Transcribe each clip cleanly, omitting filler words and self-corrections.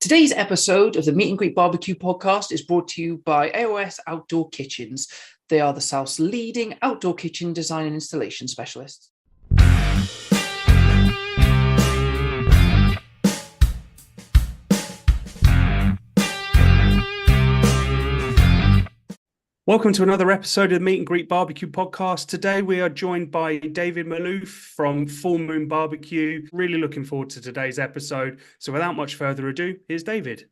Today's episode of the Meet and Greet Barbecue podcast is brought to you by AOS Outdoor Kitchens. They are the South's leading outdoor kitchen design and installation specialists. Welcome to another episode of the Meet and Greet Barbecue podcast. Today we are joined by David Maloof from Moon BBQ. Really looking forward to today's episode. So without much further ado, here's David.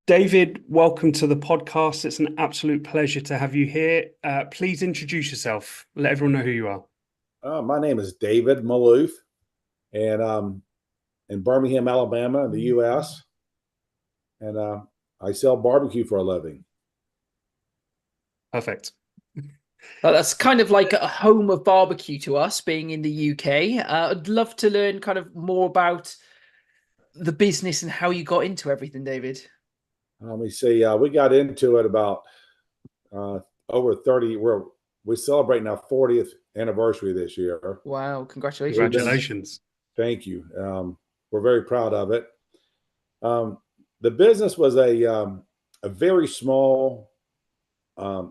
David, welcome to the podcast. It's an absolute pleasure to have you here. Please introduce yourself. Let everyone know who you are. My name is David Maloof, and I'm in Birmingham, Alabama, in the U.S., and I sell barbecue for a living. Perfect. Well, that's kind of like a home of barbecue to us, being in the UK. I'd love to learn kind of more about the business and how you got into everything, David. Let me see. We got into it about over 30. We're celebrating our 40th anniversary this year. Wow! Congratulations! Congratulations! Thank you. We're very proud of it. The business was a very small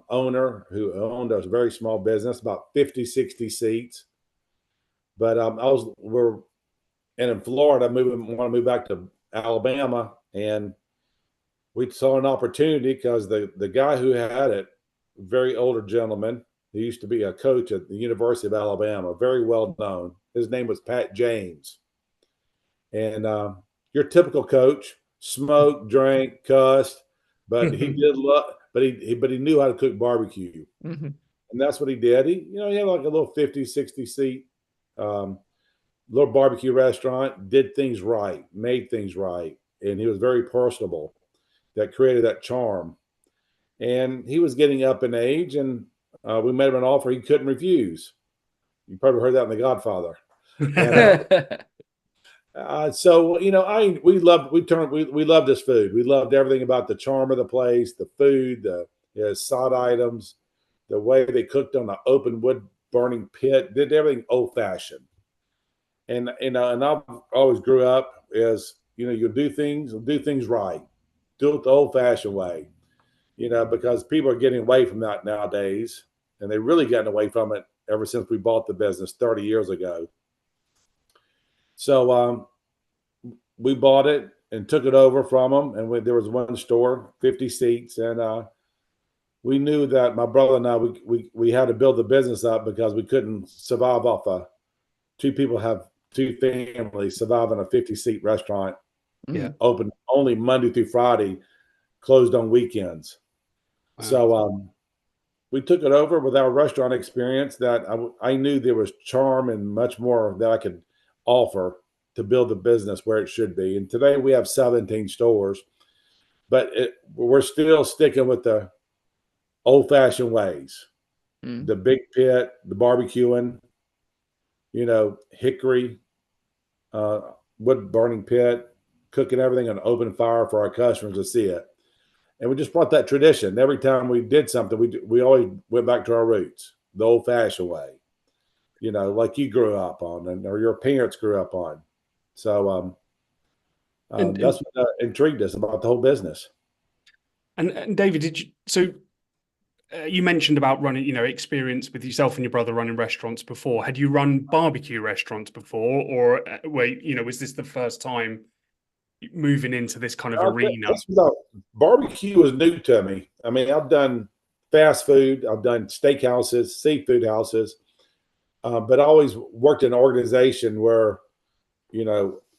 owner who owned a very small business, about 50, 60 seats. But we're in Florida, want to move back to Alabama, and we saw an opportunity because the guy who had it, very older gentleman, he used to be a coach at the University of Alabama, very well known. His name was Pat James. And your typical coach, smoked, drank, cussed, but he did love. But he knew how to cook barbecue. Mm-hmm. And that's what he did. He had like a little 50, 60 seat little barbecue restaurant, did things right, made things right. And he was very personable. That created that charm. And he was getting up in age, and we made him an offer he couldn't refuse. You probably heard that in The Godfather. And, so we loved his food. We loved everything about the charm of the place, the food, the side items, the way they cooked on the open wood burning pit, did everything old fashioned. And I always grew up as you do things right, do it the old fashioned way, because people are getting away from that nowadays, and they've really gotten away from it ever since we bought the business 30 years ago. So we bought it and took it over from them, and there was one store, 50 seats, and we knew that my brother and I we had to build the business up because we couldn't survive off two families survive in a 50-seat restaurant. Yeah, open only Monday through Friday, closed on weekends. Wow. So we took it over with our restaurant experience that I knew there was charm and much more that I could offer to build the business where it should be. And today we have 17 stores, but we're still sticking with the old-fashioned ways. The big pit, the barbecuing, hickory, wood burning pit, cooking everything on open fire for our customers to see it. And we just brought that tradition. Every time we did something, we always went back to our roots, the old-fashioned way, like you grew up on or your parents grew up on. So that's what intrigued us about the whole business. And David, you mentioned about running, experience with yourself and your brother running restaurants before. Had you run barbecue restaurants before, or was this the first time moving into this kind of arena? Barbecue was new to me. I mean, I've done fast food, I've done steakhouses, seafood houses, but I always worked in an organization where,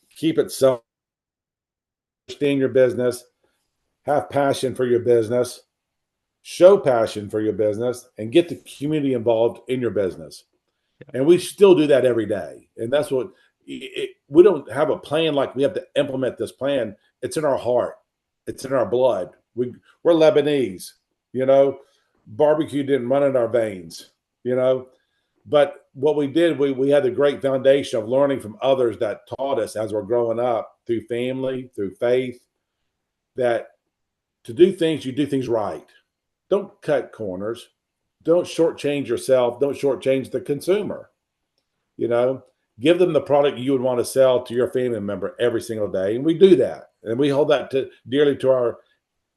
keep it simple, understand your business, have passion for your business, show passion for your business, and get the community involved in your business. Yeah. And we still do that every day. And that's what we don't have a plan like we have to implement this plan. It's in our heart. It's in our blood. We're Lebanese, barbecue didn't run in our veins, but what we did, we had a great foundation of learning from others that taught us as we're growing up through family, through faith, that to do things, you do things right. Don't cut corners. Don't shortchange yourself. Don't shortchange the consumer. Give them the product you would want to sell to your family member every single day. And we do that. And we hold that dearly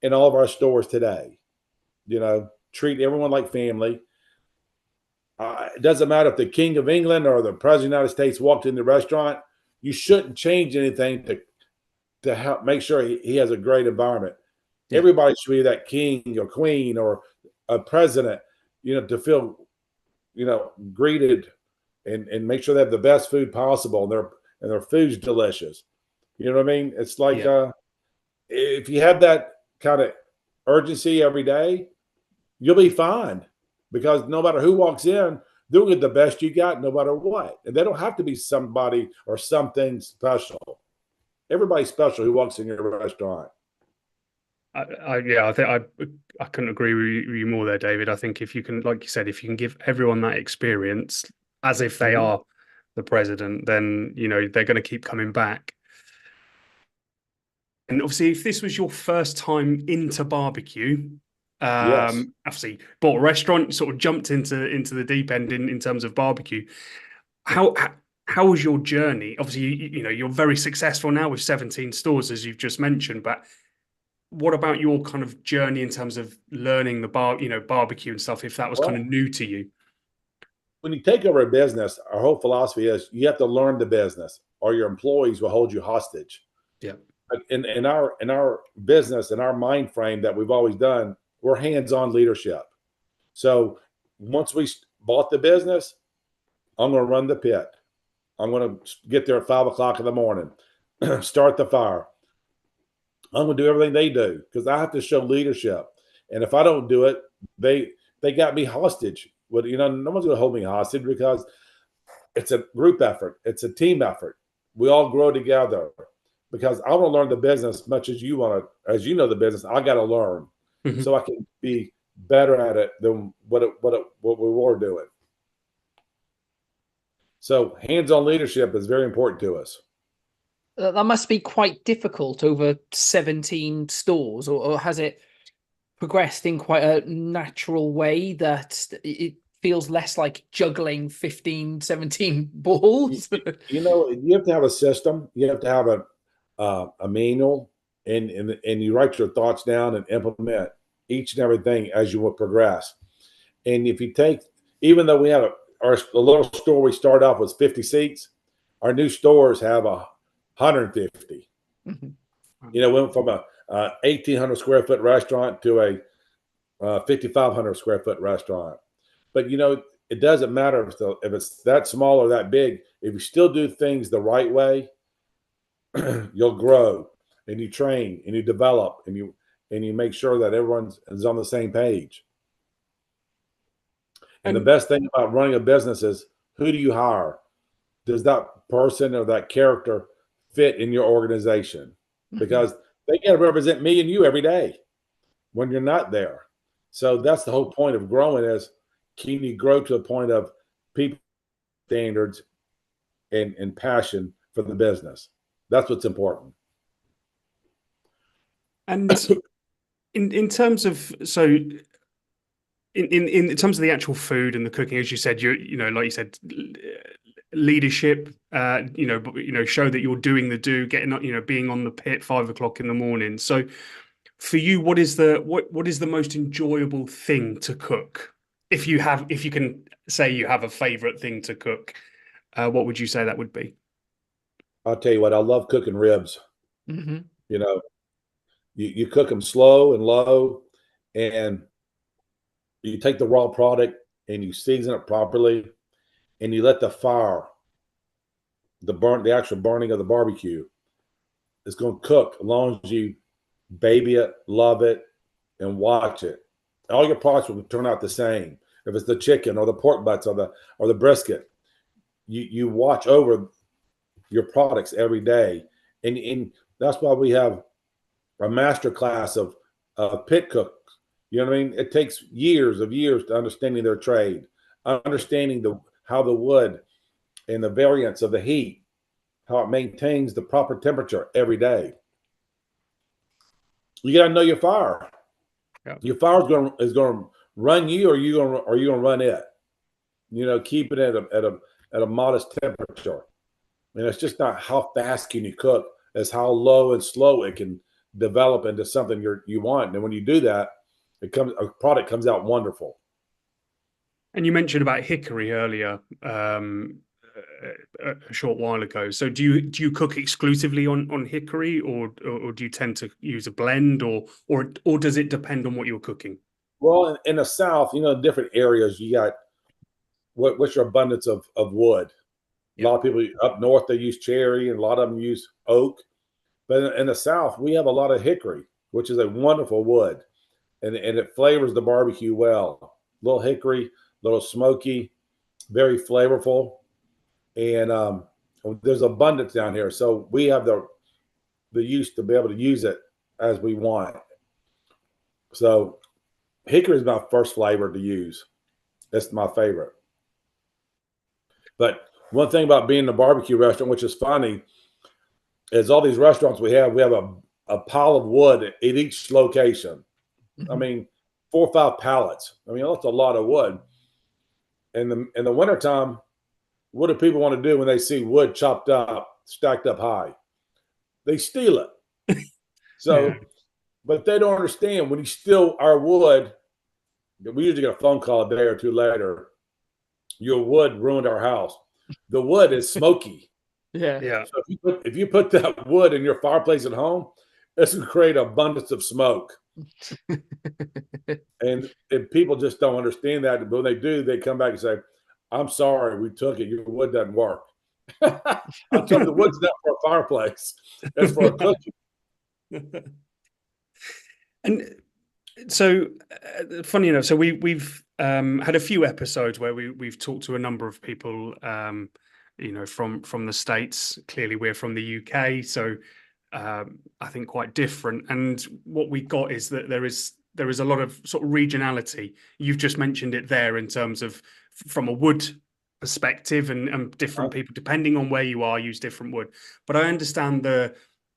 in all of our stores today. Treat everyone like family. It doesn't matter if the King of England or the President of the United States walked in the restaurant. You shouldn't change anything to help make sure he has a great environment. Yeah. Everybody should be that king or queen or a president, to feel, greeted and make sure they have the best food possible and their food's delicious. You know what I mean? It's like if you have that kind of urgency every day, you'll be fine, because no matter who walks in, they'll get the best you got no matter what. And they don't have to be somebody or something special. Everybody's special who walks in your restaurant. I think I couldn't agree with you more there, David. I think if you can, like you said, if you can give everyone that experience as if they are the president, then they're going to keep coming back. And obviously, if this was your first time into barbecue, yes. Obviously bought a restaurant, sort of jumped into the deep end in terms of barbecue. How was your journey? Obviously, you're very successful now with 17 stores, as you've just mentioned, but what about your kind of journey in terms of learning the barbecue and stuff, if that was kind of new to you? When you take over a business, our whole philosophy is you have to learn the business or your employees will hold you hostage. Yeah. In our business, in our mind frame that we've always done, we're hands-on leadership. So once we bought the business, I'm going to run the pit. I'm going to get there at 5 o'clock in the morning, start the fire. I'm going to do everything they do because I have to show leadership. And if I don't do it, they got me hostage. Well, no one's going to hold me hostage because it's a group effort. It's a team effort. We all grow together because I want to learn the business as much as you want to. As you know the business, I got to learn so I can be better at it than what we were doing. So hands-on leadership is very important to us. That must be quite difficult over 17 stores, or has it progressed in quite a natural way that it feels less like juggling 15, 17 balls? You have to have a system. You have to have a manual, and you write your thoughts down and implement each and everything as you will progress. And if you take, even though we have a little store, we started off with 50 seats, our new stores have 150. Went from a 1,800 square foot restaurant to a 5,500 square foot restaurant. But it doesn't matter if it's that small or that big. If you still do things the right way, you'll grow, and you train and you develop and you make sure that everyone is on the same page. And the best thing about running a business is, who do you hire? Does that person or that character fit in your organization? Because they got to represent me and you every day when you're not there. So that's the whole point of growing, is can you grow to a point of people standards and passion for the business? That's what's important. And in terms of, so in terms of the actual food and the cooking, as you said, like you said, leadership, show that you're doing the do, getting, being on the pit 5 o'clock in the morning. So for you, what is the most enjoyable thing to cook? If you can say you have a favorite thing to cook, what would you say that would be? I'll tell you what, I love cooking ribs. You cook them slow and low, and you take the raw product and you season it properly, and you let the fire, the actual burning of the barbecue, is going to cook as long as you baby it, love it, and watch it. All your products will turn out the same. If it's the chicken or the pork butts or the brisket, you watch over your products every day, and that's why we have a master class of pit cooks. You know what I mean? It takes years to understanding their trade, understanding how the wood and the variance of the heat, how it maintains the proper temperature every day. You got to know your fire. Yeah. Your fire is going to run you, or you going to run it. Keep it at a modest temperature. And it's just not how fast can you cook. is how low and slow it can develop into something you want. And when you do that, a product comes out wonderful. And you mentioned about hickory earlier, a short while ago. So do you cook exclusively on hickory, or do you tend to use a blend, or does it depend on what you're cooking? Well, in the South, different areas, you got what's your abundance of wood. A lot of people up north, they use cherry, and a lot of them use oak. But in the South, we have a lot of hickory, which is a wonderful wood, and it flavors the barbecue well. Little hickory, little smoky, very flavorful, and there's abundance down here. So we have the use to be able to use it as we want. So hickory is my first flavor to use. That's my favorite. But one thing about being in a barbecue restaurant, which is funny, is all these restaurants we have a pile of wood at each location. I mean, 4 or 5 pallets. I mean, that's a lot of wood. In the wintertime, what do people want to do when they see wood chopped up, stacked up high? They steal it. So, yeah. But they don't understand when you steal our wood, we usually get a phone call a day or two later. Your wood ruined our house. The wood is smoky. Yeah. So if you put that wood in your fireplace at home, it's going to create an abundance of smoke. and people just don't understand that. But when they do, they come back and say, "I'm sorry, we took it. Your wood doesn't work." I told the wood's not for a fireplace; it's for a cooking. And so, funny enough, so we've had a few episodes where we've talked to a number of people, from the States. Clearly, we're from the UK, so I think quite different. And what we got is that there is a lot of sort of regionality. You've just mentioned it there in terms of from a wood perspective, and different people, depending on where you are, use different wood. But I understand the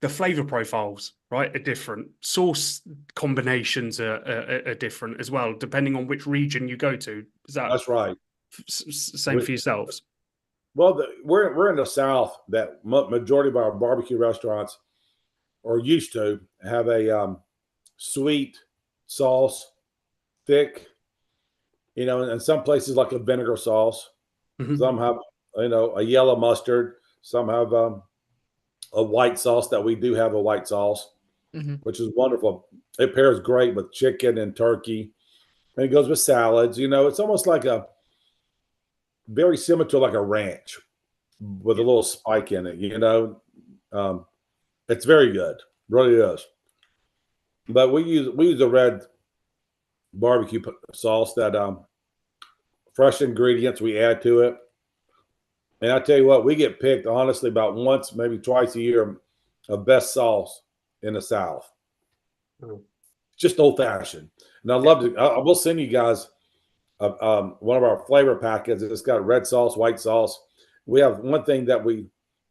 flavor profiles, right, are different. Sauce combinations are different as well, depending on which region you go to. That's right. Same for yourselves? Well, we're in the South. That majority of our barbecue restaurants are used to have a sweet sauce, thick, and some places like a vinegar sauce. Mm-hmm. Some have, a yellow mustard. Some have a white sauce. That we do have a white sauce, mm-hmm. which is wonderful. It pairs great with chicken and turkey, and it goes with salads. It's almost like very similar to like a ranch with a little spike in it. It's very good, really is. But we use a red barbecue sauce that fresh ingredients we add to it. And I tell you what, we get picked honestly about once, maybe twice a year, of best sauce in the South. Just old fashioned. And I love to. I will send you guys one of our flavor packets. It's got red sauce, white sauce. We have one thing that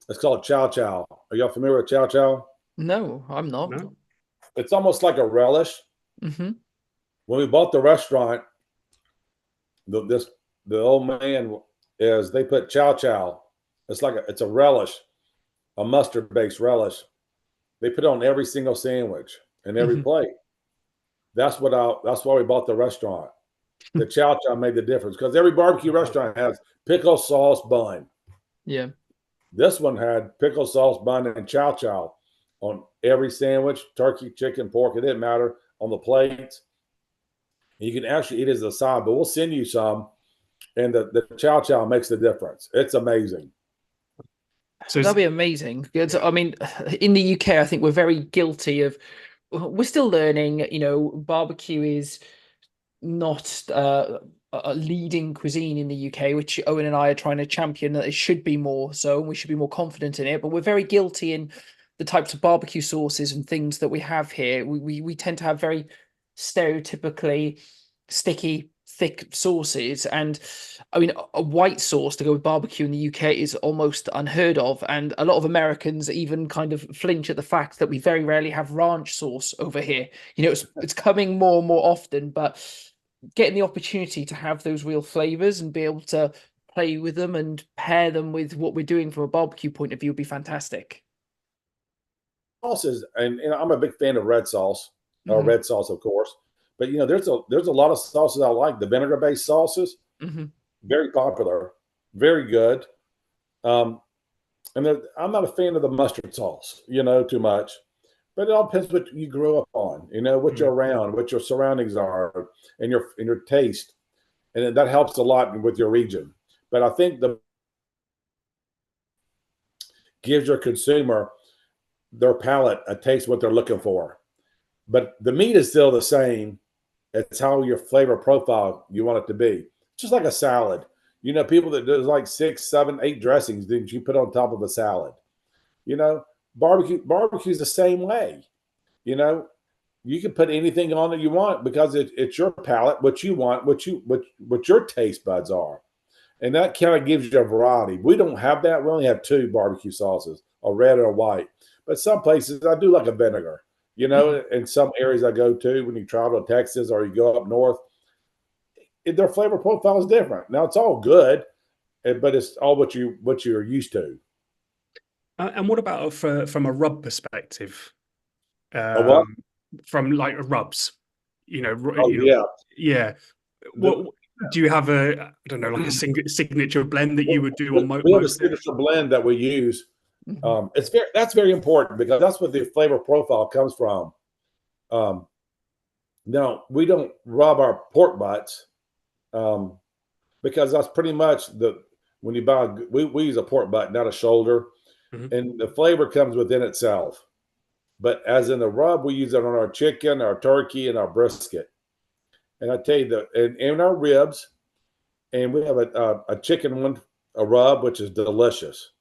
it's called chow chow. Are y'all familiar with chow chow? No, I'm not. No. It's almost like a relish. Mm-hmm. When we bought the restaurant, the old man they put chow chow. It's it's a relish, a mustard based relish. They put it on every single sandwich and every plate. That's why we bought the restaurant. The chow chow made the difference because every barbecue restaurant has pickle sauce bun. Yeah. This one had pickle sauce bun and chow chow on every sandwich, turkey, chicken, pork. It didn't matter, on the plates. You can actually eat it as a side, but we'll send you some. And the chow chow makes the difference. It's amazing. So that'd be amazing. I mean, in the UK, I think we're very guilty of. We're still learning. Barbecue is not a leading cuisine in the UK, which Owen and I are trying to champion. That it should be more so, and we should be more confident in it. But we're very guilty in the types of barbecue sauces and things that we have here. We tend to have very stereotypically sticky, thick sauces, and I mean, a white sauce to go with barbecue in the UK is almost unheard of, and a lot of Americans even kind of flinch at the fact that we very rarely have ranch sauce over here. It's coming more and more often, but getting the opportunity to have those real flavors and be able to play with them and pair them with what we're doing from a barbecue point of view would be fantastic. sauces, and I'm a big fan of red sauce, or Mhm. red sauce, of course. But there's a lot of sauces I like. The vinegar-based sauces, Mhm. very popular, very good. Um, and I'm not a fan of the mustard sauce, too much. But it all depends what you grew up on, what you're around, what your surroundings are, and your taste, and that helps a lot with your region. But I think the gives your consumer their palate a taste what they're looking for. But the meat is still the same. It's how your flavor profile you want it to be. Just like a salad. People that do like 6, 7, 8 dressings that you put on top of a salad. You know, barbecue's the same way. You know, you can put anything on that you want because it's your palate, what you want, what your taste buds are. And that kind of gives you a variety. We don't have that. We only have 2 barbecue sauces, a red and a white. But some places I do like a vinegar. In some areas I go to, when you travel to Texas or you go up north, their flavor profile is different. Now it's all good, but it's all what you're used to. And what about from a rub perspective? A what? From like rubs, Oh yeah. yeah. The, What do you have I don't know, like a signature blend that you would do on we have a most dishes? signature blend that we use. Mhm. That's very important because that's what the flavor profile comes from. Now we don't rub our pork butts because that's pretty much when you buy we use a pork butt, not a shoulder, Mhm. and the flavor comes within itself. But as in the rub, we use it on our chicken, our turkey, and our brisket. And I tell you and our ribs, and we have a chicken one, a rub, which is delicious,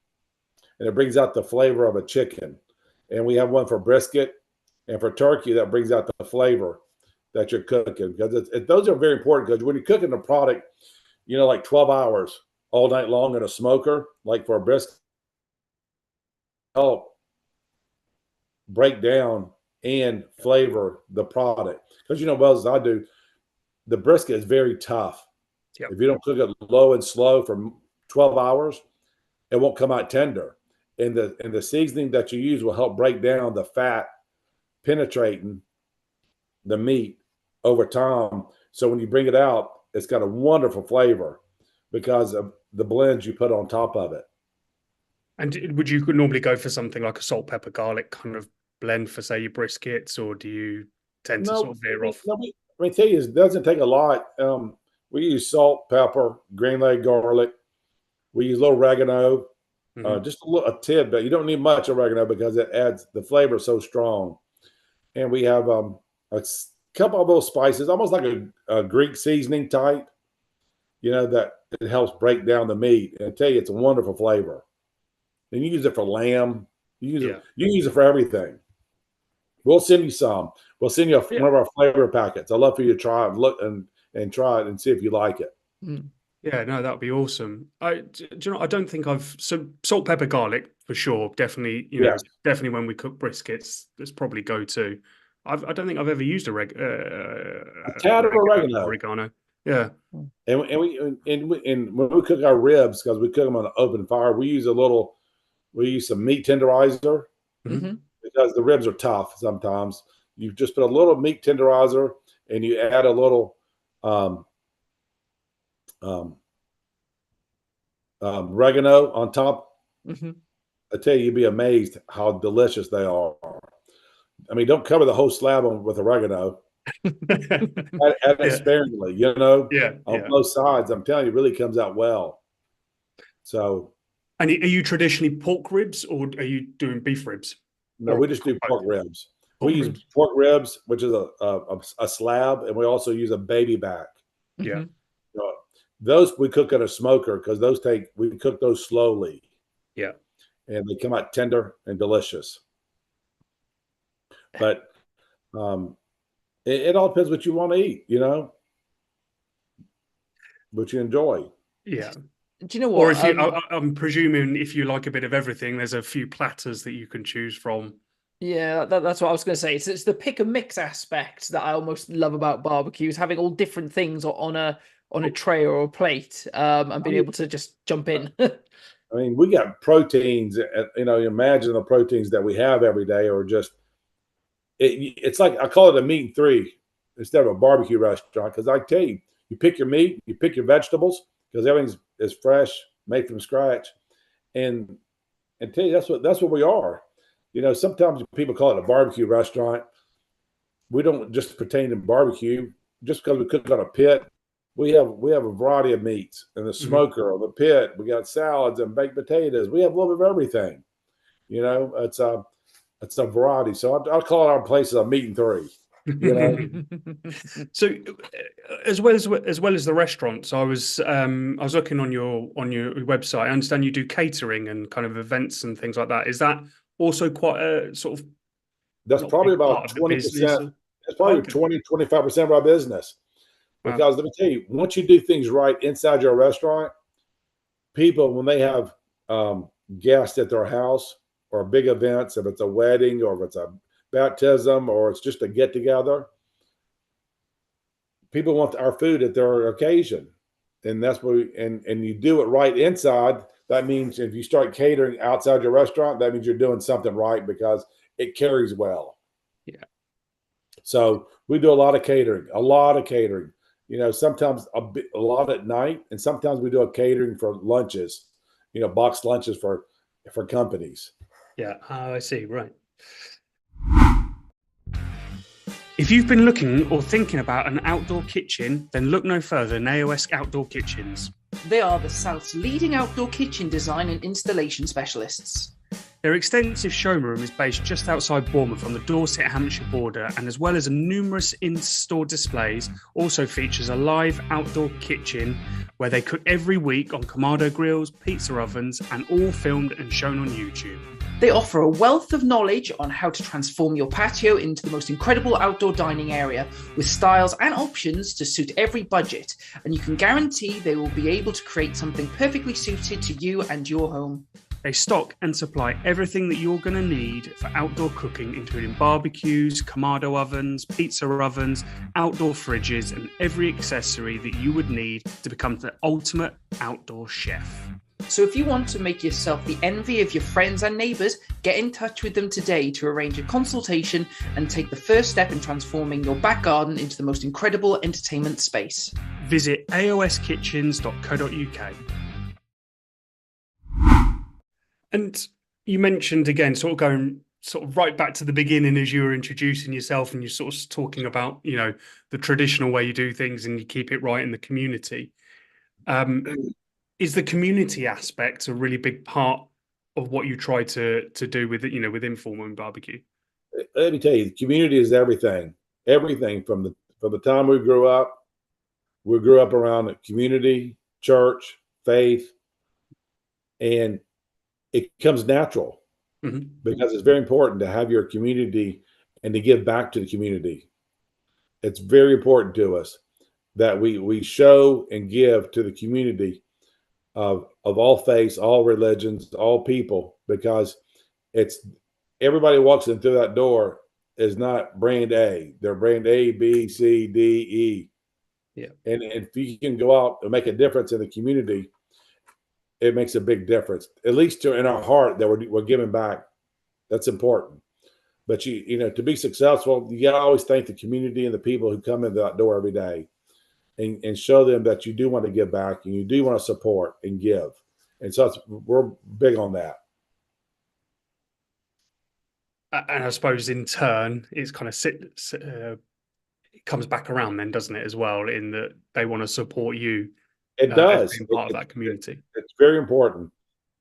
and it brings out the flavor of a chicken. And we have one for brisket and for turkey that brings out the flavor that you're cooking, because those are very important, because when you're cooking a product, like 12 hours all night long in a smoker, like for a brisket, help break down and flavor the product. Because well as I do, the brisket is very tough. Yep. If you don't cook it low and slow for 12 hours, it won't come out tender. And the seasoning that you use will help break down the fat penetrating the meat over time. So when you bring it out, it's got a wonderful flavor because of the blends you put on top of it. And would you normally go for something like a salt, pepper, garlic kind of blend for, say, your briskets, or do you tend to No, sort of veer off? I tell you, it doesn't take a lot. We use salt, pepper, granulated garlic. We use a little oregano, just a tidbit. You don't need much oregano because it adds the flavor so strong. And we have a couple of those spices, almost like a Greek seasoning type, that it helps break down the meat. And I tell you, it's a wonderful flavor. And you use it for lamb. You use it for everything. We'll send you some. We'll send you one of our flavor packets. I'd love for you to try it, look and try it and see if you like it. Yeah, no, that would be awesome. Do you know, I don't think so salt, pepper, garlic for sure. Definitely, Yes. definitely when we cook briskets, that's probably go to. I don't think I've ever used A tad of oregano. Yeah. And when we cook our ribs, because we cook them on an open fire, we use some meat tenderizer because the ribs are tough sometimes. You just put a little meat tenderizer and you add a little oregano on top. I tell you, you'd be amazed how delicious they are. I mean, don't cover the whole slab with oregano. Add it sparingly, on both sides. I'm telling you, it really comes out well. So, and are you traditionally pork ribs, or are you doing beef ribs? No, we just do pork ribs. We use pork ribs, which is a slab, and we also use a baby back. Yeah. Those we cook in a smoker because we cook those slowly. Yeah. And they come out tender and delicious. But it all depends what you want to eat, what you enjoy. Yeah. Do you know what? Or if I'm presuming if you like a bit of everything, there's a few platters that you can choose from. Yeah, that's what I was going to say. It's the pick and mix aspect that I almost love about barbecues, having all different things on a tray or a plate, and being able to just jump in. I mean, we got proteins, imagine the proteins that we have every day are just, it's like, I call it a meat and three instead of a barbecue restaurant. Cause I tell you, you pick your meat, you pick your vegetables, because everything is fresh, made from scratch. And tell you, that's what we are. Sometimes people call it a barbecue restaurant. We don't just pertain to barbecue just because we cook on a pit. We have a variety of meats in the smoker or the pit. We got salads and baked potatoes. We have a little bit of everything. It's a variety. So I'll call our place a meat and three. So as well as the restaurants, I was looking on your website. I understand you do catering and kind of events and things like that. Is that also quite a sort of, that's probably about 20%. It's probably 20-25% of our business. Because let me tell you, once you do things right inside your restaurant, people, when they have guests at their house or big events, if it's a wedding or if it's a baptism or it's just a get together, people want our food at their occasion. And that's what and you do it right inside. That means if you start catering outside your restaurant, that means you're doing something right because it carries well. Yeah. So we do a lot of catering. Sometimes a lot at night, and sometimes we do a catering for lunches, boxed lunches for companies. Yeah, I see. Right. If you've been looking or thinking about an outdoor kitchen, then look no further than AOS Outdoor Kitchens. They are the South's leading outdoor kitchen design and installation specialists. Their extensive showroom is based just outside Bournemouth on the Dorset-Hampshire border, and as well as numerous in-store displays, also features a live outdoor kitchen where they cook every week on Kamado grills, pizza ovens, and all filmed and shown on YouTube. They offer a wealth of knowledge on how to transform your patio into the most incredible outdoor dining area with styles and options to suit every budget, and you can guarantee they will be able to create something perfectly suited to you and your home. They stock and supply everything that you're going to need for outdoor cooking, including barbecues, Kamado ovens, pizza ovens, outdoor fridges, and every accessory that you would need to become the ultimate outdoor chef. So if you want to make yourself the envy of your friends and neighbours, get in touch with them today to arrange a consultation and take the first step in transforming your back garden into the most incredible entertainment space. Visit aoskitchens.co.uk. And you mentioned again, sort of going sort of right back to the beginning as you were introducing yourself and you're sort of talking about, the traditional way you do things and you keep it right in the community. Is the community aspect a really big part of what you try to do with it, within Full Moon Barbecue? Let me tell you, the community is everything. Everything from the time we grew up around the community, church, faith, and it comes natural because it's very important to have your community and to give back to the community. It's very important to us that we show and give to the community of all faiths, all religions, all people, because it's everybody walks in through that door is not brand A. They're brand A, B, C, D, E. Yeah. And if you can go out and make a difference in the community, it makes a big difference, at least in our heart that we're giving back. That's important. But to be successful, you got to always thank the community and the people who come in that door every day and show them that you do want to give back and you do want to support and give. And so we're big on that. And I suppose in turn, it's kind of it comes back around then, doesn't it, as well, in that they want to support you. It does. As being part of that community. It's very important.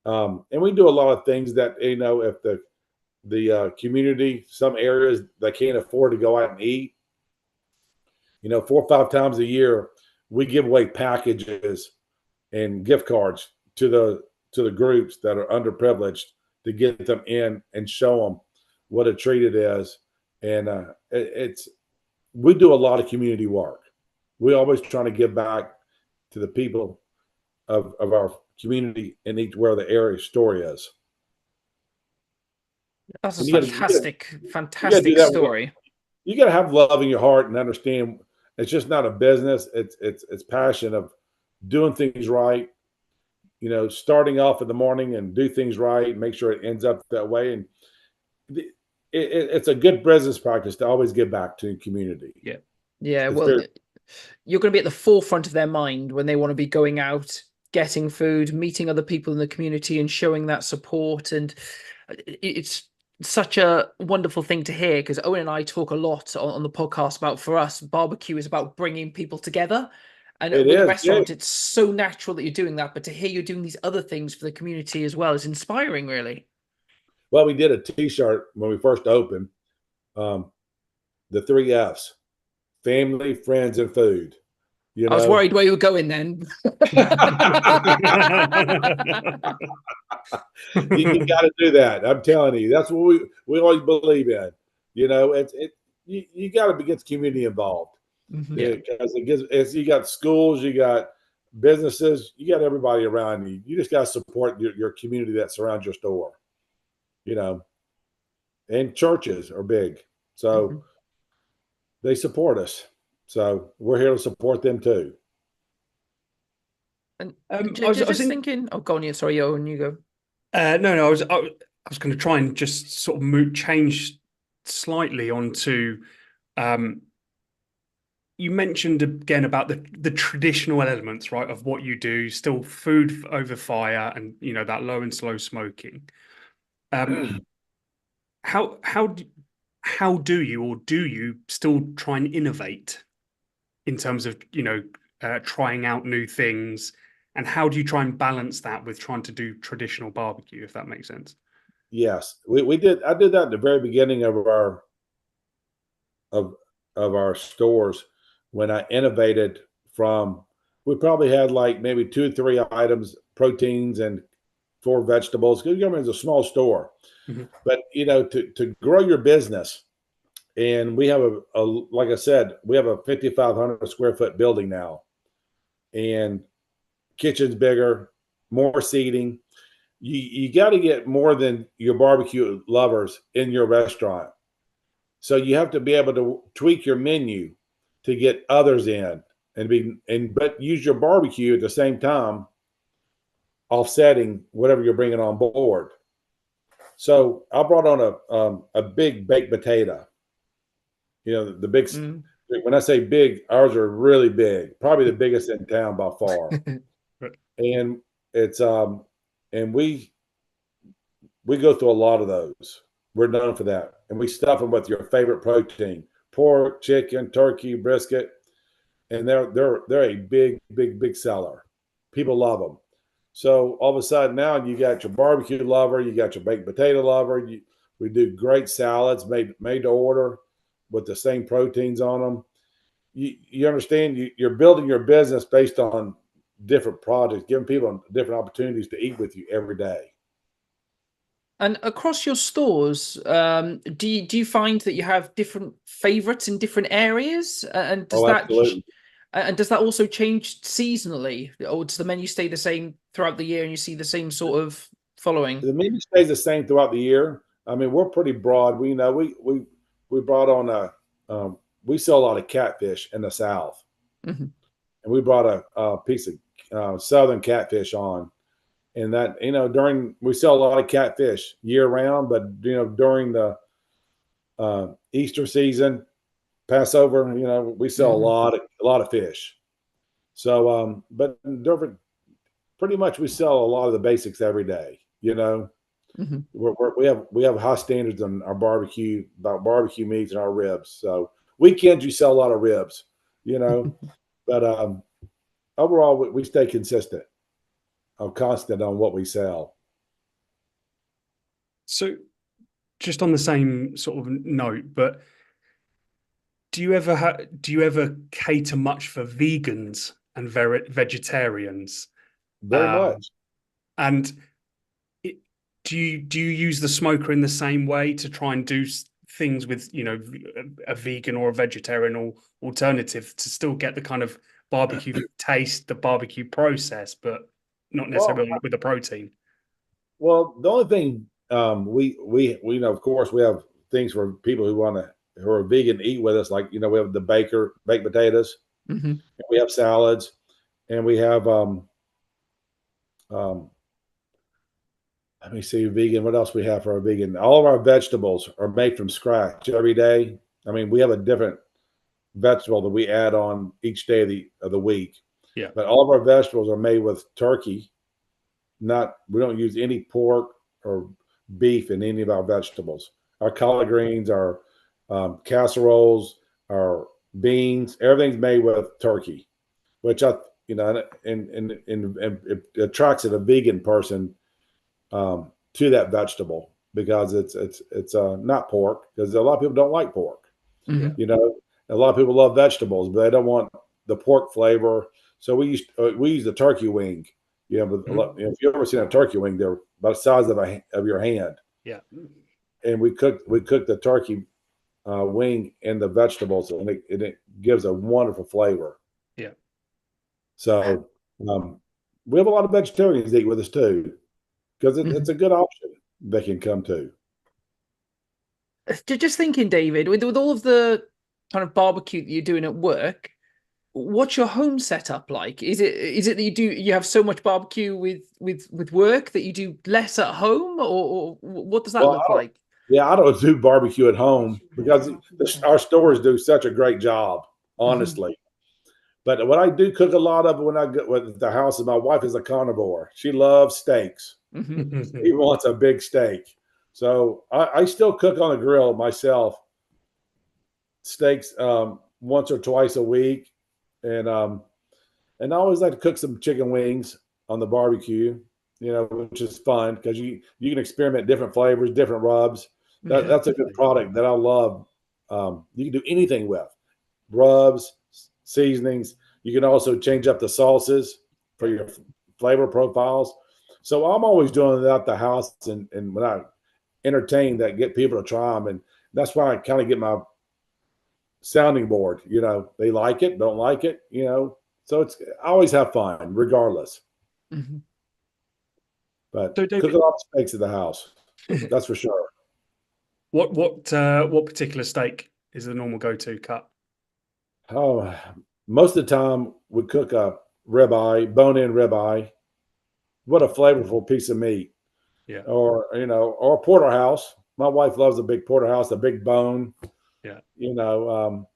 And we do a lot of things that, if the community, some areas they can't afford to go out and eat, 4 or 5 times a year, we give away packages and gift cards to the groups that are underprivileged to get them in and show them what a treat it is. And we do a lot of community work. We always trying to give back to the people of our community and each where the area store is. That's a fantastic story. You got to have love in your heart and understand it's just not a business. It's passion of doing things right. starting off in the morning and do things right, make sure it ends up that way. And it's a good business practice to always give back to the community. Yeah. Yeah. It's Well, you're going to be at the forefront of their mind when they want to be going out, getting food, meeting other people in the community and showing that support. And it's such a wonderful thing to hear, because Owen and I talk a lot on the podcast about, for us, barbecue is about bringing people together. And It with a is, restaurant, yeah. it's so natural that you're doing that. But to hear you're doing these other things for the community as well is inspiring, really. Well, we did a T-shirt when we first opened. The 3 F's: family, friends, and food. I was worried where you were going then. You got to do that. I'm telling you, that's what we always believe in. You got to get the community involved. Yeah. Because you got schools, you got businesses, you got everybody around you. You just got to support your community that surrounds your store. And churches are big, so they support us. So we're here to support them too. And I was thinking. Oh, go on. Yeah, sorry, Owen, you go. No. I was going to try and just sort of change slightly onto. You mentioned again about the traditional elements, right, of what you do, still food over fire, and that low and slow smoking. How do you still try and innovate in terms of trying out new things, and how do you try and balance that with trying to do traditional barbecue, if that makes sense? Yes, we did. I did that at the very beginning of our stores, when I innovated from. We probably had like maybe 2 or 3 items, proteins, and 4 vegetables. Because it's a small store, but to grow your business. And we have like I said, we have a 5,500 square foot building now, and kitchen's bigger, more seating. You got to get more than your barbecue lovers in your restaurant. So you have to be able to tweak your menu to get others in, but use your barbecue at the same time, offsetting whatever you're bringing on board. So I brought on a big baked potato. The big. When I say big, ours are really big, probably the biggest in town by far. And it's and we go through a lot of those. We're known for that, and we stuff them with your favorite protein: pork, chicken, turkey, brisket, and they're a big seller. People love them. So all of a sudden now you got your barbecue lover, you got your baked potato lover. We do great salads made to order with the same proteins on them. You understand? You're building your business based on different projects, giving people different opportunities to eat with you every day. And across your stores, do you find that you have different favorites in different areas? And does that also change seasonally, or does the menu stay the same throughout the year and you see the same sort of following? The menu stays the same throughout the year. I mean, we're pretty broad. We brought on we sell a lot of catfish in the South, and we brought a piece of Southern catfish on. And that, we sell a lot of catfish year round, but, during the Easter season, Passover, we sell a lot of fish. So, but pretty much we sell a lot of the basics every day, we have high standards on our barbecue, about barbecue meats and our ribs. So weekends, you sell a lot of ribs, but overall we stay consistent. Constant on what we sell. So, just on the same sort of note, but do you ever cater much for vegans and vegetarians? Very much. And do you use the smoker in the same way to try and do things with a vegan or a vegetarian or alternative to still get the kind of barbecue taste, the barbecue process, but not necessarily with the protein? Well, the only thing we know, of course, we have things for people who are vegan to eat with us. Like, we have the baked potatoes, and we have salads, and we have Um, Let me see, vegan. What else we have for our vegan? All of our vegetables are made from scratch every day. I mean, we have a different vegetable that we add on each day of the week. Yeah. But all of our vegetables are made with turkey. We don't use any pork or beef in any of our vegetables. Our collard greens, our casseroles, our beans, everything's made with turkey, which and it attracts a vegan person to that vegetable because it's not pork, because a lot of people don't like pork. Mhm. You know, a lot of people love vegetables, but they don't want the pork flavor. So we use the turkey wing. But if you've ever seen a turkey wing, they're about the size of your hand. Yeah. And we cook the turkey wing in the vegetables, and it gives a wonderful flavor. Yeah. So we have a lot of vegetarians that eat with us too, because it's a good option they can come to. Just thinking, David, with all of the kind of barbecue that you're doing at work, what's your home setup like? Is it that you have so much barbecue with work that you do less at home, or what does that look like? Yeah, I don't do barbecue at home because our stores do such a great job, honestly. But what I do cook a lot of when I go with the house is my wife is a carnivore. She loves steaks. He wants a big steak. So I still cook on the grill myself, steaks once or twice a week. And I always like to cook some chicken wings on the barbecue, which is fun because you can experiment different flavors, different rubs. That's a good product that I love. You can do anything with rubs, seasonings. You can also change up the sauces for your flavor profiles. So I'm always doing that at the house, and when I entertain that, get people to try them, and that's why I kind of get my sounding board. They like it, don't like it. So I always have fun regardless. But So David, cook a lot of steaks at the house, that's for sure. What particular steak is the normal go-to cut? Oh, most of the time we cook a ribeye, bone-in ribeye. What a flavorful piece of meat. Yeah. Or porterhouse. My wife loves a big porterhouse, a big bone. Yeah.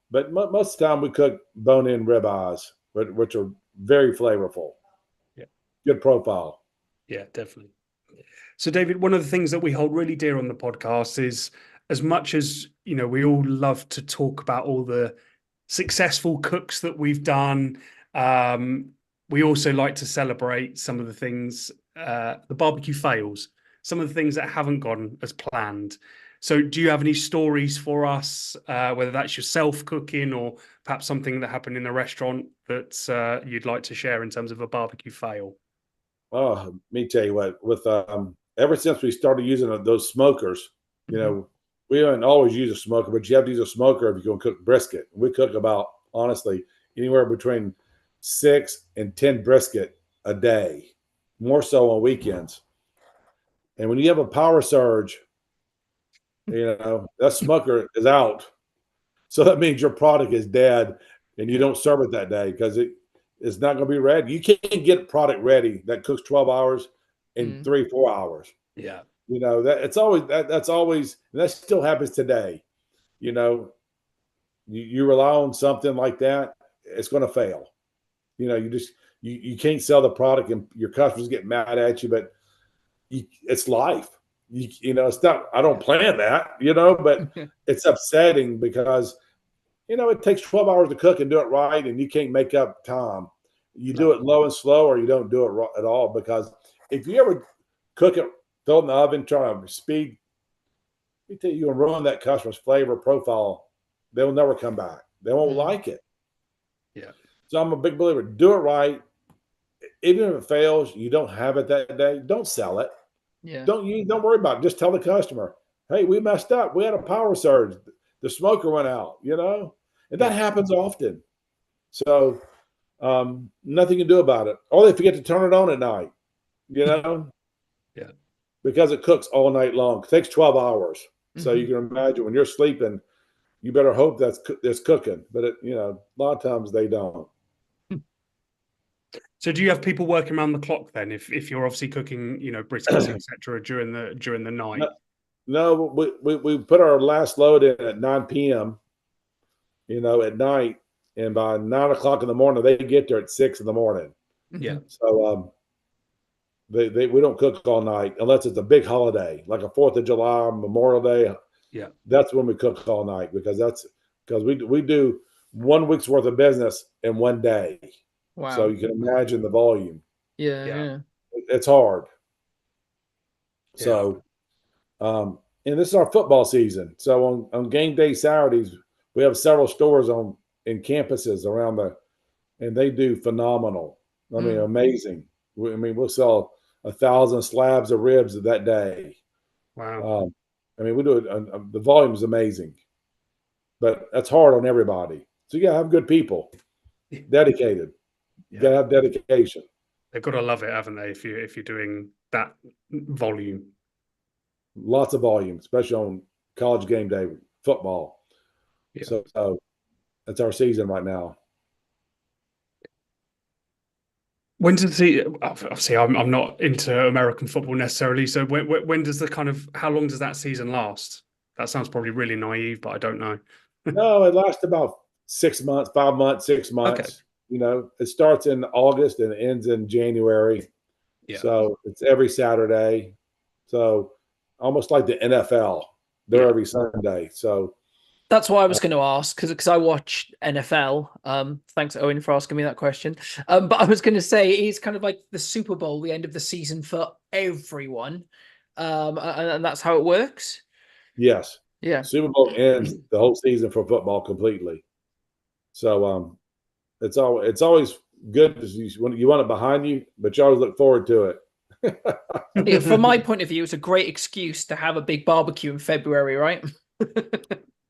But most of the time we cook bone-in ribeyes, which are very flavorful. Yeah. Good profile. Yeah, definitely. So, David, one of the things that we hold really dear on the podcast is, as much as we all love to talk about all the successful cooks that we've done, we also like to celebrate some of the things, the barbecue fails, some of the things that haven't gone as planned. So do you have any stories for us, whether that's yourself cooking or perhaps something that happened in a restaurant that you'd like to share in terms of a barbecue fail? Oh, let me tell you what, with ever since we started using those smokers, we haven't always used a smoker, but you have to use a smoker if you're going to cook brisket. We cook about, honestly, anywhere between 6 and 10 brisket a day, more so on weekends. And when you have a power surge, that smoker is out. So that means your product is dead and you don't serve it that day because it's not going to be ready. You can't get product ready that cooks 12 hours in 3-4 hours. Yeah. That's always, and that still happens today. You rely on something like that, it's going to fail. You can't sell the product and your customers get mad at you, but it's life. It's not, I don't plan that, but it's upsetting because, it takes 12 hours to cook and do it right. And you can't make up time. You do it low and slow, or you don't do it at all. Because if you ever cook it, throw it in the oven, try to speed, you're going to ruin that customer's flavor profile. They'll never come back. They won't like it. Yeah. So I'm a big believer. Do it right. Even if it fails, you don't have it that day, don't sell it. Yeah. Don't worry about it. Just tell the customer, hey, we messed up. We had a power surge. The smoker went out, and that happens often. So nothing you can do about it. Or they forget to turn it on at night, Yeah. because it cooks all night long. It takes 12 hours. So you can imagine when you're sleeping, you better hope that's cooking. But a lot of times they don't. So do you have people working around the clock then? If you're obviously cooking, briskets, etc. during the night? No, we put our last load in at 9 p.m. At night, and by 9 o'clock in the morning, they get there at 6 in the morning. Yeah. So we don't cook all night unless it's a big holiday, like a 4th of July, Memorial Day. Yeah. That's when we cook all night because we do 1 week's worth of business in one day. Wow. So you can imagine the volume. Yeah. It's hard. Yeah. So, and this is our football season. So on game day Saturdays, we have several stores in campuses around and they do phenomenal. I mean, amazing. We'll sell 1,000 slabs of ribs that day. Wow. We do it. The volume is amazing, but that's hard on everybody. So you gotta have good people, dedicated. You gotta have dedication. They've got to love it, haven't they? If you're doing that volume. Lots of volume, especially on college game day football. Yeah. So that's our season right now. When does obviously I'm not into American football necessarily. So when does how long does that season last? That sounds probably really naive, but I don't know. No, it lasts about 6 months, 5 months, 6 months. Okay. It starts in August and ends in January. Yeah. So it's every Saturday. So almost like the NFL. They're every Sunday. So that's why I was going to ask, because I watch NFL. Thanks, Owen, for asking me that question. But I was going to say it's kind of like the Super Bowl, the end of the season for everyone, and that's how it works. Yes. Yeah. Super Bowl ends the whole season for football completely. So it's always good when you want it behind you, but you always look forward to it. From my point of view, it's a great excuse to have a big barbecue in February, right?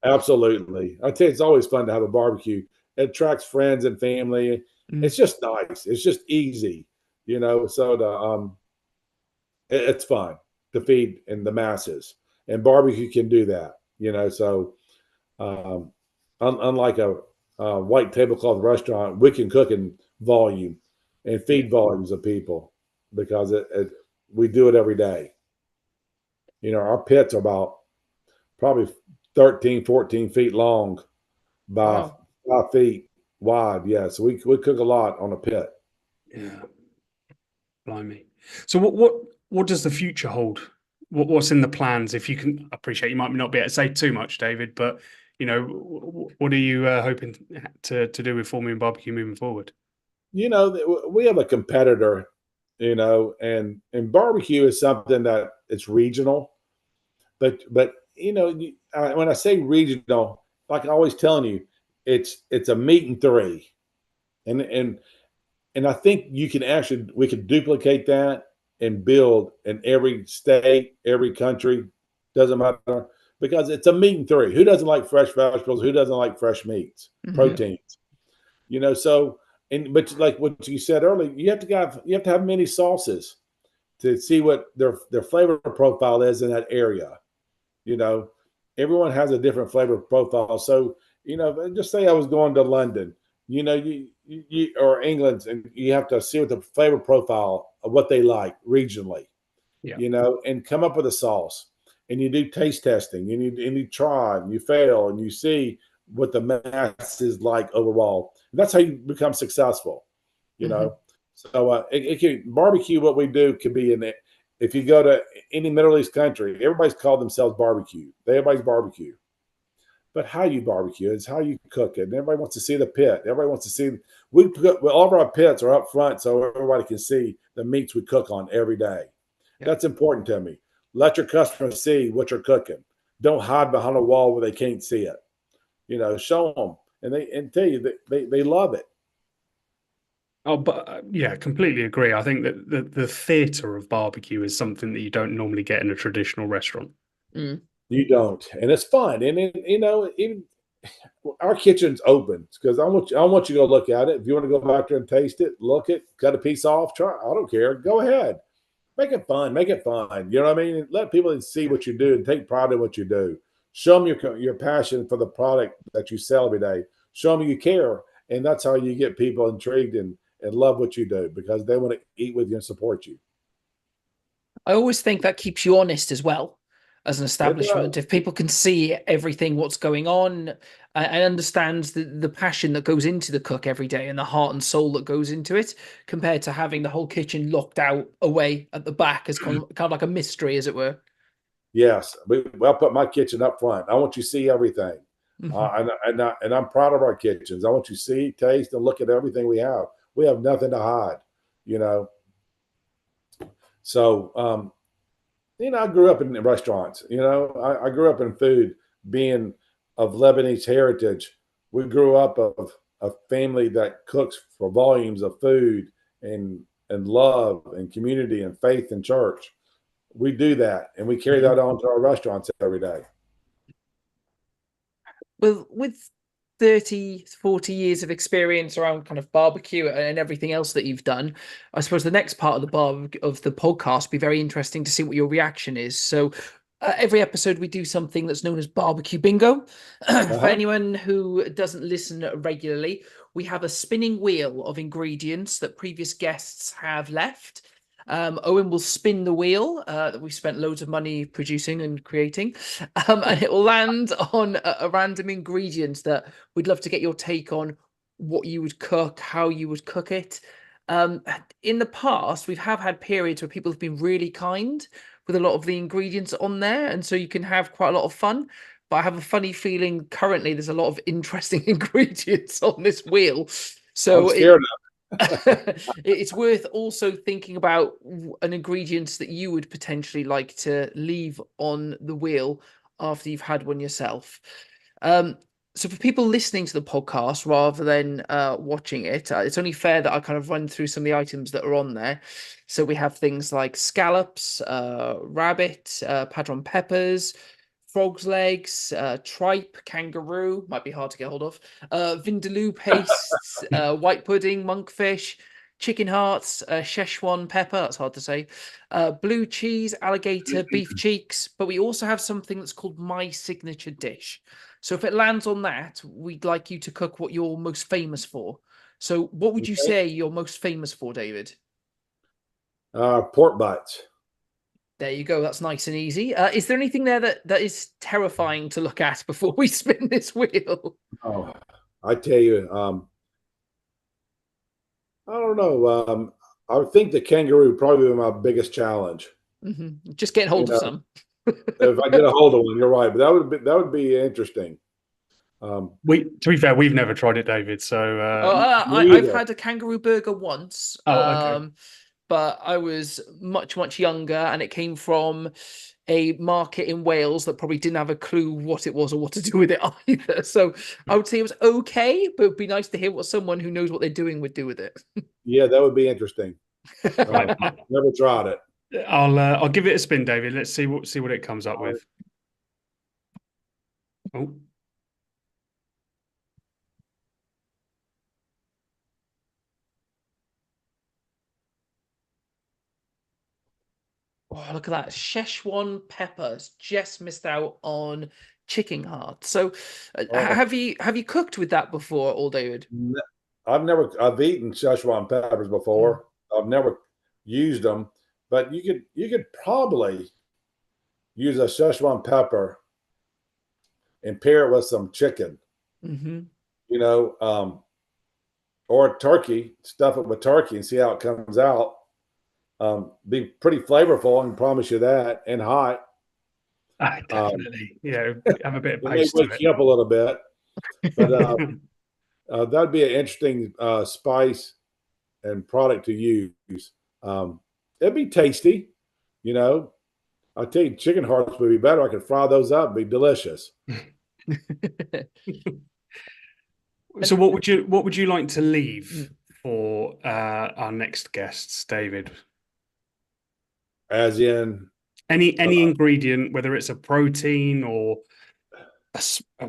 Absolutely. I tell you, it's always fun to have a barbecue. It attracts friends and family. It's just nice. It's just easy, so it's fun to feed in the masses, and barbecue can do that, so unlike a white tablecloth restaurant, we can cook in volume and feed volumes of people because we do it every day. Our pits are about probably 13, 14 feet long by 5 feet wide. Yeah. So we cook a lot on a pit. Yeah. Blimey. So what does the future hold? What's in the plans? If you can, appreciate you might not be able to say too much, David, but what are you hoping to do with Full Moon BBQ moving forward? We have a competitor, and barbecue is something that it's regional, but when I say regional, like I always telling you, it's a meat and three, and I think we could duplicate that and build in every state, every country, doesn't matter, because it's a meat and three. Who doesn't like fresh vegetables? Who doesn't like fresh meats, proteins? But like what you said earlier, you have to have many sauces to see what their flavor profile is in that area. Everyone has a different flavor profile. So, just say I was going to London, you or England, and you have to see what the flavor profile of what they like regionally, and come up with a sauce. And you do taste testing, and you try, and you fail, and you see what the mass is like overall. And that's how you become successful, So it can barbecue. What we do could be in it. If you go to any Middle East country, everybody's called themselves barbecue. Everybody's barbecue. But how you barbecue is how you cook it. And everybody wants to see the pit. Everybody wants to see. All of our pits are up front so everybody can see the meats we cook on every day. Yeah. That's important to me. Let your customers see what you're cooking. Don't hide behind a wall where they can't see it. Show them. And tell you that they love it. Oh, but yeah, completely agree. I think that the theatre of barbecue is something that you don't normally get in a traditional restaurant. You don't, and it's fun. And even our kitchen's open because I want you to go look at it. If you want to go back there and taste it, look it, cut a piece off, try. I don't care. Go ahead, make it fun. Make it fun. You know what I mean? Let people see what you do and take pride in what you do. Show them your passion for the product that you sell every day. Show them you care, and that's how you get people intrigued and and love what you do because they want to eat with you and support you. I always think that keeps you honest as well as an It establishment. does. If people can see everything, what's going on, and understand the passion that goes into the cook every day and the heart and soul that goes into it, compared to having the whole kitchen locked out away at the back as kind of like a mystery, as it were. Yes, I'll put my kitchen up front. I want you to see everything. And I'm proud of our kitchens. I want you to see, taste, and look at everything we have. We have nothing to hide, you know. So, I grew up in restaurants. I grew up in food, being of Lebanese heritage. We grew up of a family that cooks for volumes of food and love and community and faith and church. We do that, and we carry that on to our restaurants every day. With 30, 40 years of experience around kind of barbecue and everything else that you've done, I suppose the next part of the podcast will be very interesting to see what your reaction is. So every episode we do something that's known as barbecue bingo. For anyone who doesn't listen regularly, we have a spinning wheel of ingredients that previous guests have left. Owen will spin the wheel that we spent loads of money producing and creating, and it will land on a random ingredient that we'd love to get your take on what you would cook, how you would cook it. In the past, we've had periods where people have been really kind with a lot of the ingredients on there, and so you can have quite a lot of fun. But I have a funny feeling currently there's a lot of interesting ingredients on this wheel. So I'm scared it's worth also thinking about an ingredient that you would potentially like to leave on the wheel after you've had one yourself. So for people listening to the podcast rather than watching it, it's only fair that I kind of run through some of the items that are on there. So we have things like scallops, rabbit, padron peppers, frog's legs, tripe, kangaroo, might be hard to get hold of, vindaloo pastes, white pudding, monkfish, chicken hearts, Szechuan pepper, that's hard to say, blue cheese, alligator, beef cheeks, but we also have something that's called my signature dish. So if it lands on that, we'd like you to cook what you're most famous for. So what would you say you're most famous for, David? pork butts. There you go. That's nice and easy. Is there anything there that is terrifying to look at before we spin this wheel? Oh, I tell you, I don't know. I would think the kangaroo would probably be my biggest challenge. Just getting hold of some. If I get a hold of one, you're right, but that would be interesting. To be fair, we've never tried it, David. So I've had a kangaroo burger once. Okay. But I was much, much younger, and it came from a market in Wales that probably didn't have a clue what it was or what to do with it either. So I would say it was okay, but it'd be nice to hear what someone who knows what they're doing would do with it. Yeah, that would be interesting. Never tried it. I'll give it a spin, David. Let's see what it comes up with. Oh. Oh, look at that. Szechuan peppers. Just missed out on chicken heart. So have you cooked with that before, all David? I've eaten Szechuan peppers before. I've never used them, but you could probably use a Szechuan pepper and pair it with some chicken, or turkey, stuff it with turkey and see how it comes out. Be pretty flavorful, I can promise you that, and hot. Definitely. Have a bit of It may paste to wake it. you up a little bit, but that'd be an interesting spice and product to use. It'd be tasty, I tell you, chicken hearts would be better. I could fry those up, be delicious. So what would you like to leave for our next guests, David? As in any ingredient, whether it's a protein or a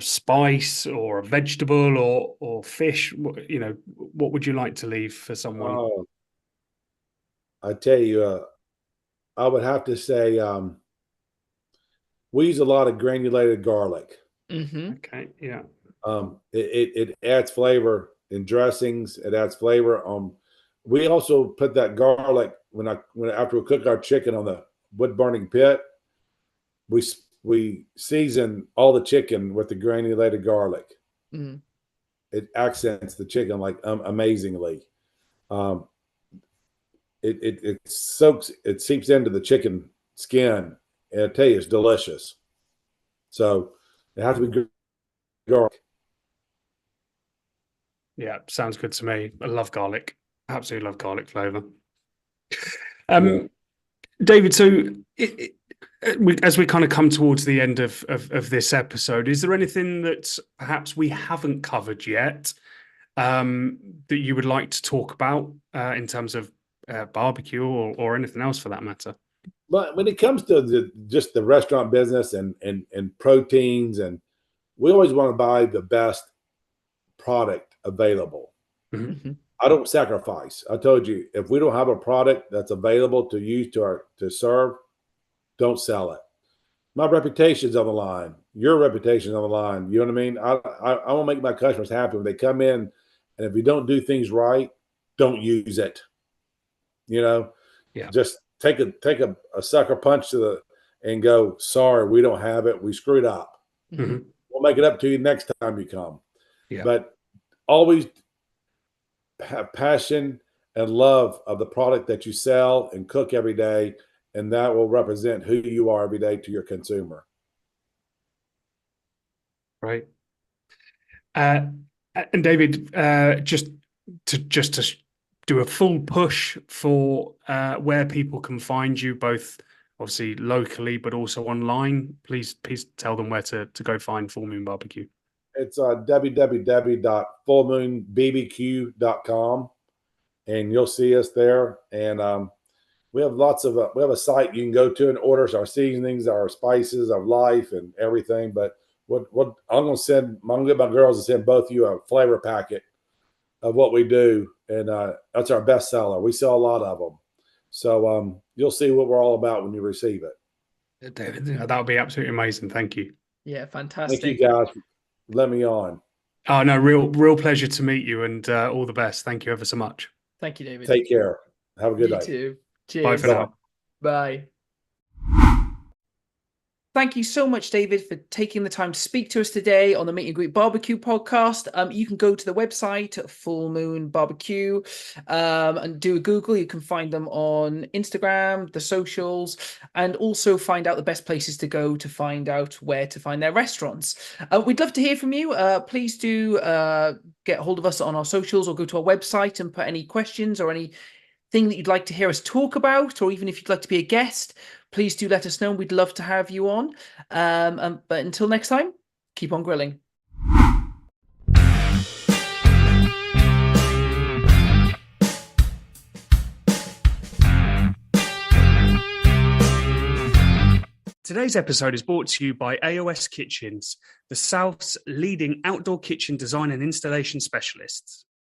spice or a vegetable or fish, what would you like to leave for someone? I tell you, I would have to say we use a lot of granulated garlic. Okay, yeah. It adds flavor in dressings. It adds flavor on we also put that garlic when after we cook our chicken on the wood burning pit, we season all the chicken with the granulated garlic. Mm. It accents the chicken like amazingly. It soaks, it seeps into the chicken skin, and I tell you, it's delicious. So it has to be garlic. Yeah, sounds good to me. I love garlic. Absolutely love garlic flavor. Yeah. David, so as we kind of come towards the end of this episode, is there anything that perhaps we haven't covered yet that you would like to talk about in terms of barbecue or anything else for that matter? But when it comes to just the restaurant business and proteins, and we always want to buy the best product available. Mm-hmm. I don't sacrifice. I told you, if we don't have a product that's available to use to serve, don't sell it. My reputation's on the line. Your reputation's on the line. You know what I mean? I want to make my customers happy when they come in, and if you don't do things right, don't use it. You know, just take a sucker punch and go, sorry, we don't have it. We screwed up. Mm-hmm. We'll make it up to you next time you come. Yeah. But always have passion and love of the product that you sell and cook every day, and that will represent who you are every day to your consumer. Right. And David, just to do a full push for where people can find you, both obviously locally but also online. Please tell them where to go find Full Moon BBQ. It's www.fullmoonbbq.com, and you'll see us there. And we have we have a site you can go to and order our seasonings, our spices of life, and everything. But what I'm gonna get my girls to send both of you a flavor packet of what we do, and that's our best seller. We sell a lot of them, so you'll see what we're all about when you receive it. David, that would be absolutely amazing. Thank you. Yeah, fantastic. Thank you, guys. Let me on. Oh no, real pleasure to meet you, and all the best. Thank you ever so much. Thank you, David. Take care. Have a good You day. too. Cheers. Bye for now. Bye. Thank you so much, David, for taking the time to speak to us today on the Meet and Greet Barbecue podcast. You can go to the website, Full Moon BBQ, and do a Google. You can find them on Instagram, the socials, and also find out the best places to go to find out where to find their restaurants. We'd love to hear from you. Please do get hold of us on our socials or go to our website and put any questions or anything that you'd like to hear us talk about, or even if you'd like to be a guest, please do let us know. We'd love to have you on. But until next time, keep on grilling. Today's episode is brought to you by AOS Kitchens, the South's leading outdoor kitchen design and installation specialists.